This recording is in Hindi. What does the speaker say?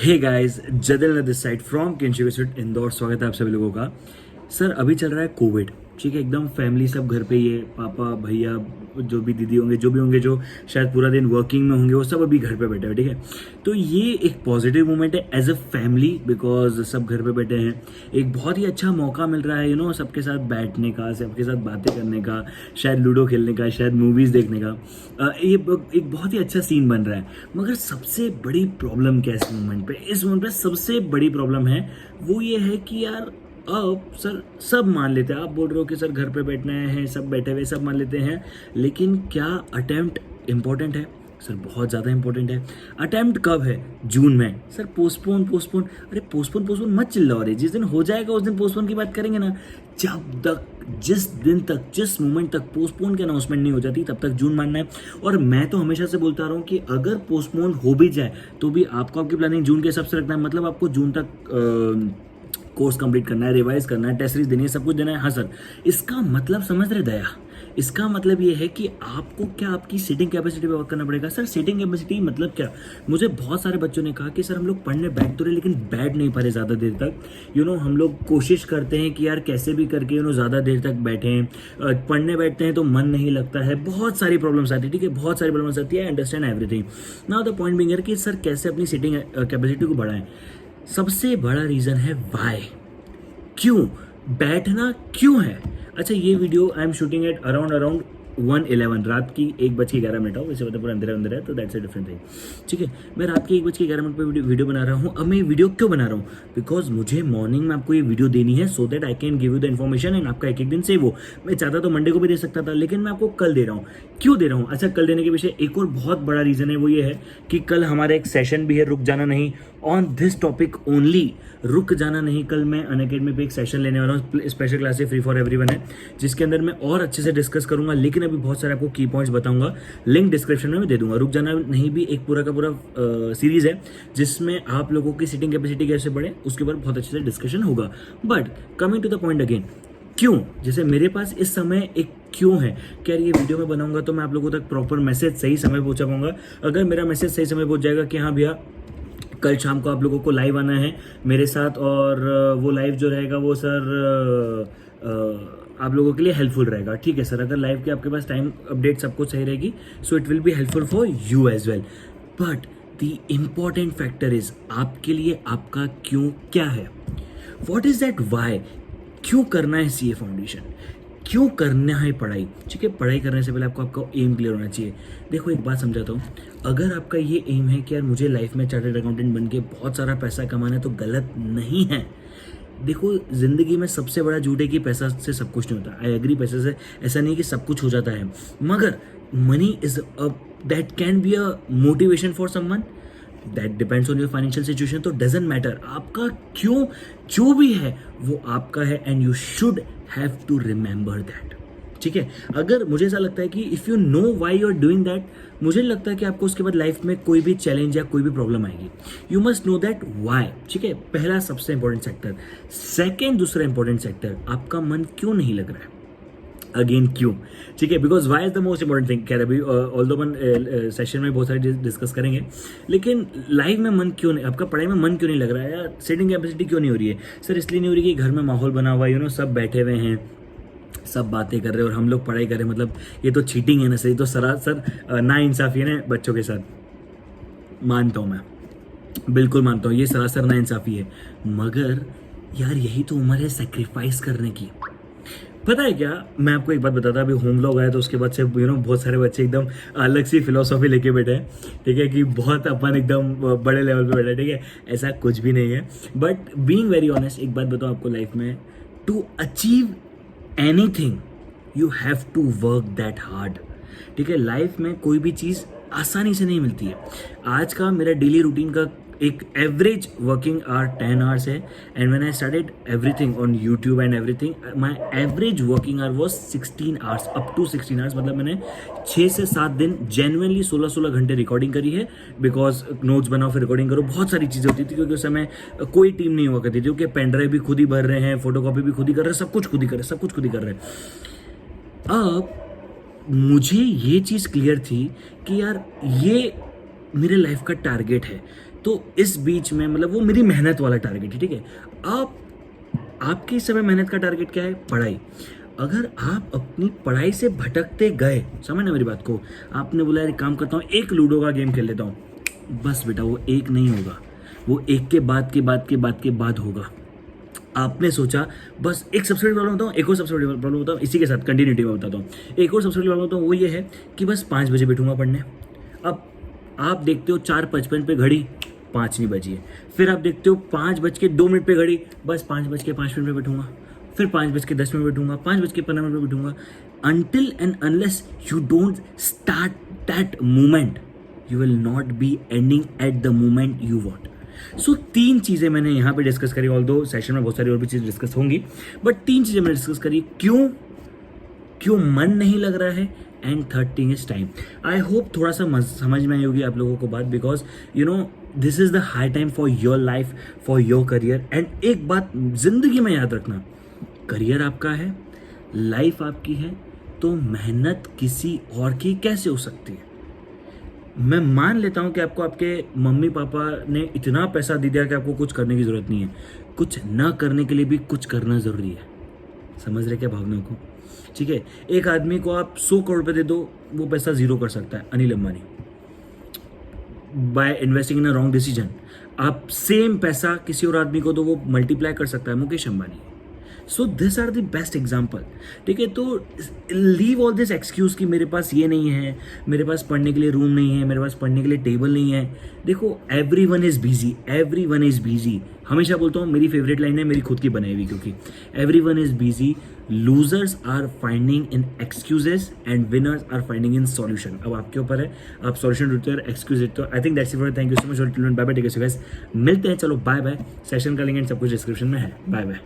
हे गाइस, जदिल दिस साइड फ्रॉम किंशिविट इंदौर। स्वागत है आप सभी लोगों का। सर अभी चल रहा है कोविड, ठीक है, एकदम फैमिली सब घर पे ही है। पापा भैया जो भी दीदी होंगे जो भी होंगे, जो शायद पूरा दिन वर्किंग में होंगे, वो सब अभी घर पे बैठे हैं, ठीक है। तो ये एक पॉजिटिव मोमेंट है एज अ फैमिली, बिकॉज सब घर पे बैठे हैं। एक बहुत ही अच्छा मौका मिल रहा है सबके साथ बैठने का, सबके साथ बातें करने का, शायद लूडो खेलने का, शायद मूवीज देखने का। ये एक बहुत ही अच्छा सीन बन रहा है। मगर सबसे बड़ी प्रॉब्लम क्या है इस मोमेंट पे सबसे बड़ी प्रॉब्लम है वो ये है कि यार अब सर सब मान लेते हैं। आप बोल रहे हो कि सर घर पे बैठना है, सब बैठे हुए सब मान लेते हैं, लेकिन क्या अटेम्प्ट इम्पोर्टेंट है? सर बहुत ज़्यादा इंपॉर्टेंट है। अटेम्प्ट कब है? जून में। सर पोस्टपोन अरे पोस्टपोन मत चिल्लाओ रे। जिस दिन हो जाएगा उस दिन पोस्टपोन की बात करेंगे ना। जब तक जिस मोमेंट तक पोस्टपोन की अनाउंसमेंट नहीं हो जाती तब तक जून मानना है। और मैं तो हमेशा से बोलता रहा हूँ कि अगर पोस्टपोन हो भी जाए तो भी आपको आपकी प्लानिंग जून के हिसाब से रखना है। मतलब आपको जून तक कोर्स कंप्लीट करना है, रिवाइज करना है, टेस्ट सीरीज देनी है, सब कुछ देना है। हाँ सर, इसका मतलब समझ रहे दया, इसका मतलब ये है कि आपको क्या आपकी सीटिंग कैपेसिटी पे वर्क करना पड़ेगा। सर सीटिंग कैपेसिटी मतलब क्या? मुझे बहुत सारे बच्चों ने कहा कि सर हम लोग पढ़ने बैठ तो रहे लेकिन बैठ नहीं पा रहे ज़्यादा देर तक। हम लोग कोशिश करते हैं कि यार कैसे भी करके ज़्यादा देर तक बैठें, पढ़ने बैठते हैं तो मन नहीं लगता है। बहुत सारी प्रॉब्लम्स आती है, ठीक है, बहुत सारी प्रॉब्लम्स आती है। I understand everything. Now the point being कि सर कैसे अपनी सीटिंग कैपेसिटी को बढ़ाएं। सबसे बड़ा रीज़न है वाई, क्यों बैठना क्यों है। अच्छा, ये video I am shooting at around 1:11 रात की 1:11 हो। वैसे पूरा अंधेरा है तो दैट्स अ डिफरेंट थिंग, ठीक है। मैं रात के 1:11 पे वीडियो बना रहा हूँ। अब मैं ये वीडियो क्यों बना रहा हूँ? बिकॉज मुझे मॉर्निंग में आपको ये वीडियो देनी है so that I can give you the information and आपका एक दिन सेव हो। मैं चाहता तो मंडे को भी दे सकता था, लेकिन मैं आपको कल दे रहा हूँ। क्यों दे रहा हूँ? अच्छा, कल देने के पीछे एक और बहुत बड़ा रीजन है, वो ये है कि कल हमारा एक सेशन भी है, रुक जाना नहीं, ऑन दिस टॉपिक ओनली, रुक जाना नहीं। कल मैं अनअकैडमी पे एक सेशन लेने वाला हूँ, special classes free for everyone है, जिसके अंदर मैं और अच्छे से डिस्कस करूंगा। लेकिन अभी बहुत सारे आपको की पॉइंट्स बताऊंगा, लिंक डिस्क्रिप्शन में मैं दे दूंगा। रुक जाना नहीं भी एक पूरा का पूरा सीरीज है जिसमें आप लोगों की सीटिंग कैपेसिटी कैसे बढ़े उसके ऊपर बहुत अच्छे से डिस्कशन होगा। But coming to the point again, क्यों? जैसे मेरे पास इस समय एक क्यों है कि यार ये वीडियो में बनाऊंगा तो मैं आप लोगों तक प्रॉपर मैसेज सही समय पहुंचा पाऊंगा। अगर मेरा मैसेज सही समय पहुंच जाएगा कि हाँ भैया कल शाम को आप लोगों को लाइव आना है मेरे साथ, और वो लाइव जो रहेगा वो सर आप लोगों के लिए हेल्पफुल रहेगा, ठीक है सर। अगर लाइव के आपके पास टाइम अपडेट सब कुछ सही रहेगी so it will be helpful for you as well. But the important factor is आपके लिए आपका क्यों क्या है। What is that why? क्यों करना है सीए फाउंडेशन, क्यों करना है पढ़ाई, ठीक है। पढ़ाई करने से पहले आपको आपका एम क्लियर होना चाहिए। देखो एक बात समझाता हूँ, अगर आपका ये एम है कि यार मुझे लाइफ में चार्टर्ड अकाउंटेंट बन के बहुत सारा पैसा कमाना है तो गलत नहीं है। देखो जिंदगी में सबसे बड़ा झूठ है कि पैसा से सब कुछ नहीं होता। आई एग्री, पैसे से ऐसा नहीं कि सब कुछ हो जाता है, मगर money is that can be a motivation for someone, that depends on your financial situation. तो डजेंट मैटर, आपका क्यों जो भी है वो आपका है and you should have to remember that, ठीक है। अगर मुझे ऐसा लगता है कि if you know why you are doing that, मुझे लगता है कि आपको उसके बाद लाइफ में कोई भी चैलेंज या कोई भी प्रॉब्लम आएगी, you must know that why, ठीक है। पहला सबसे इंपॉर्टेंट सेक्टर। सेकेंड दूसरा इंपॉर्टेंट सेक्टर, आपका मन क्यों नहीं लग रहा है। अगेन क्यों, ठीक है, because why is the most important thing. खैर अभी ऑल्दो मन सेशन में बहुत सारे डिस्कस करेंगे, लेकिन लाइफ में मन क्यों नहीं, आपका पढ़ाई में मन क्यों नहीं लग रहा है यार। सीटिंग कैपेसिटी क्यों नहीं हो रही है? सर इसलिए नहीं हो रही कि घर में माहौल बना हुआ है, सब बैठे हुए हैं, सब बातें कर रहे हैं और हम लोग पढ़ाई कर रहे हैं। मतलब ये तो चीटिंग है ना सर, ये तो सरासर ना इंसाफी है ना बच्चों के साथ। मानता हूँ, मैं बिल्कुल मानता हूँ ये सरासर ना इंसाफी है, मगर यार यही तो उम्र है सेक्रीफाइस करने की। पता है क्या, मैं आपको एक बात बताता, अभी होम व्लॉग आया तो उसके बाद से बहुत सारे बच्चे एकदम अलग सी फिलोसॉफी लेके बैठे हैं, ठीक है, कि बहुत अपन एकदम बड़े लेवल पे बैठे हैं, ठीक है। ऐसा कुछ भी नहीं है। बट बीइंग वेरी ऑनेस्ट, एक बात बताओ आपको, लाइफ में to achieve anything you have to work that hard, ठीक है। लाइफ में कोई भी चीज़ आसानी से नहीं मिलती है। आज का मेरा डेली रूटीन का एक एवरेज वर्किंग आवर 10 आवर्स है, and when I started everything on YouTube and everything, my average working hour was 16 hours, up to 16 hours. मतलब मैंने 6 से 7 दिन जेन्युइनली 16-16 घंटे रिकॉर्डिंग करी है, बिकॉज नोट्स बनाओ फिर रिकॉर्डिंग करो, बहुत सारी चीज़ें होती थी, क्योंकि उस समय कोई टीम नहीं हुआ करती थी, क्योंकि पेन ड्राइव भी खुद ही भर रहे हैं, फोटो कॉपी भी खुद ही कर रहे हैं, सब कुछ खुद ही कर रहे हैं, सब कुछ खुद ही कर रहे हैं। अब मुझे ये चीज़ क्लियर थी कि यार ये मेरे लाइफ का टारगेट है। तो इस बीच में मतलब वो मेरी मेहनत वाला टारगेट है, ठीक है। आपके इस समय मेहनत का टारगेट क्या है? पढ़ाई। अगर आप अपनी पढ़ाई से भटकते गए, समझ ना मेरी बात को, आपने बोला यार एक काम करता हूँ, एक लूडो का गेम खेल लेता हूँ, बस बेटा वो एक नहीं होगा, वो एक के बाद के बाद के बाद के बाद होगा। आपने सोचा बस एक सबसे बड़ी प्रॉब्लम बताऊँ, एक और सबसे बड़ी प्रॉब्लम बताऊँ, इसी के साथ कंटिन्यूटी में बताता हूँ। एक और सबसे बड़ी प्रॉब्लम बताऊँ, वो ये है कि बस 5 बजे बैठूंगा पढ़ने। अब आप देखते हो 4:55 पे घड़ी, 5 नहीं बजी है। फिर आप देखते हो 5:02 पे घड़ी, बस 5:05 पे बैठूंगा। फिर 5:10 बैठूंगा, 5:15 पे बैठूंगा। Until and unless you don't start that moment, you will not be ending at the moment you want. So 3 चीज़ें मैंने यहाँ पे डिस्कस करी, ऑल्दो सेशन में बहुत सारी और भी चीज़ें डिस्कस होंगी, बट 3 चीज़ें मैंने डिस्कस करी। क्यों मन नहीं लग रहा है, and third thing is time. I hope थोड़ा सा समझ में आई होगी आप लोगों को बात, because you know this is the high time for your life, for your career. And एक बात जिंदगी में याद रखना, करियर आपका है, लाइफ आपकी है, तो मेहनत किसी और की कैसे हो सकती है? मैं मान लेता हूँ कि आपको आपके मम्मी पापा ने इतना पैसा दे दिया कि आपको कुछ करने की ज़रूरत नहीं है। कुछ ना करने के लिए भी कुछ करना ज़रूरी है। समझ रहे क्या भावना को? ठीक है, एक आदमी को आप 100 करोड़ रुपए दे दो, वो पैसा जीरो कर सकता है, Anil Ambani, by investing in a wrong decision. आप सेम पैसा किसी और आदमी को दो, वो मल्टीप्लाई कर सकता है, Mukesh Ambani. So this are the best example, ठीक है। तो लीव ऑल दिस एक्सक्यूज कि मेरे पास ये नहीं है, मेरे पास पढ़ने के लिए रूम नहीं है, मेरे पास पढ़ने के लिए टेबल नहीं है। देखो, every one is busy, every one is busy. हमेशा बोलता हूँ, मेरी फेवरेट लाइन है, मेरी खुद की बनाई हुई, क्योंकि everyone is busy, losers are finding in excuses and winners are finding in solution. अब आपके ऊपर है, आप सॉल्यूशन ढूंढते हो, एक्सक्यूज देते हो। I think that's it for, thank you so much, bye bye, take care guys, मिलते हैं, चलो बाय बाय। सेशन का लिंक एंड सब कुछ डिस्क्रिप्शन में है, बाय बाय।